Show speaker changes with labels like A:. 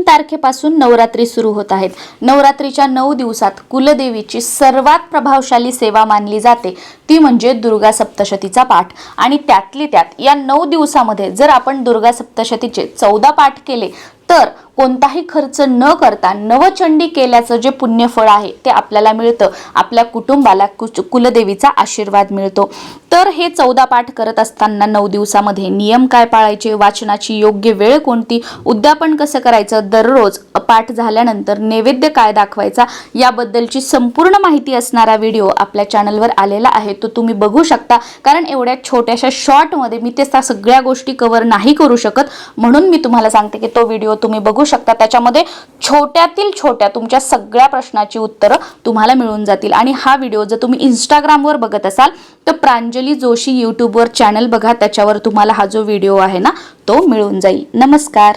A: तारखेपासून नवरात्री सुरू होत आहेत। नवरात्रीच्या 9 दिवसात कुलदेवीची सर्वात प्रभावशाली सेवा मानली जाते ती म्हणजे दुर्गा सप्तशतीचा पाठ। आणि त्यातली त्यात या 9 दिवसामध्ये जर आपण दुर्गा सप्तशतीचे 14 पाठ केले तर कोणताही खर्च न करता नवचंडी केल्याचं जे पुण्यफळ आहे ते आपल्याला मिळतं। आपल्या कुटुंबाला कुलदेवीचा आशीर्वाद मिळतो। तर हे 14 पाठ करत असताना 9 दिवसामध्ये नियम काय पाळायचे, वाचनाची योग्य वेळ कोणती, उद्यापन कसं करायचं, दररोज पाठ झाल्यानंतर नैवेद्य काय दाखवायचा याबद्दलची संपूर्ण माहिती असणारा व्हिडिओ आपल्या चॅनलवर आलेला आहे, तो तुम्ही बघू शकता। कारण एवढ्या छोट्याशा शॉर्टमध्ये मी त्या सगळ्या गोष्टी कव्हर नाही करू शकत, म्हणून मी तुम्हाला सांगते की तो व्हिडिओ तुम्ही बघू शकता। त्याच्यामध्ये छोट्यातील छोट्या तुमच्या सगळ्या प्रश्नाची उत्तरं तुम्हाला मिळून जातील। आणि हा व्हिडिओ जर तुम्ही इंस्टाग्रामवर बघत असाल तर प्रांजली जोशी यूट्यूबवर चॅनल बघा, त्याच्यावर तुम्हाला हा जो व्हिडिओ आहे ना तो मिळून जाईल। नमस्कार।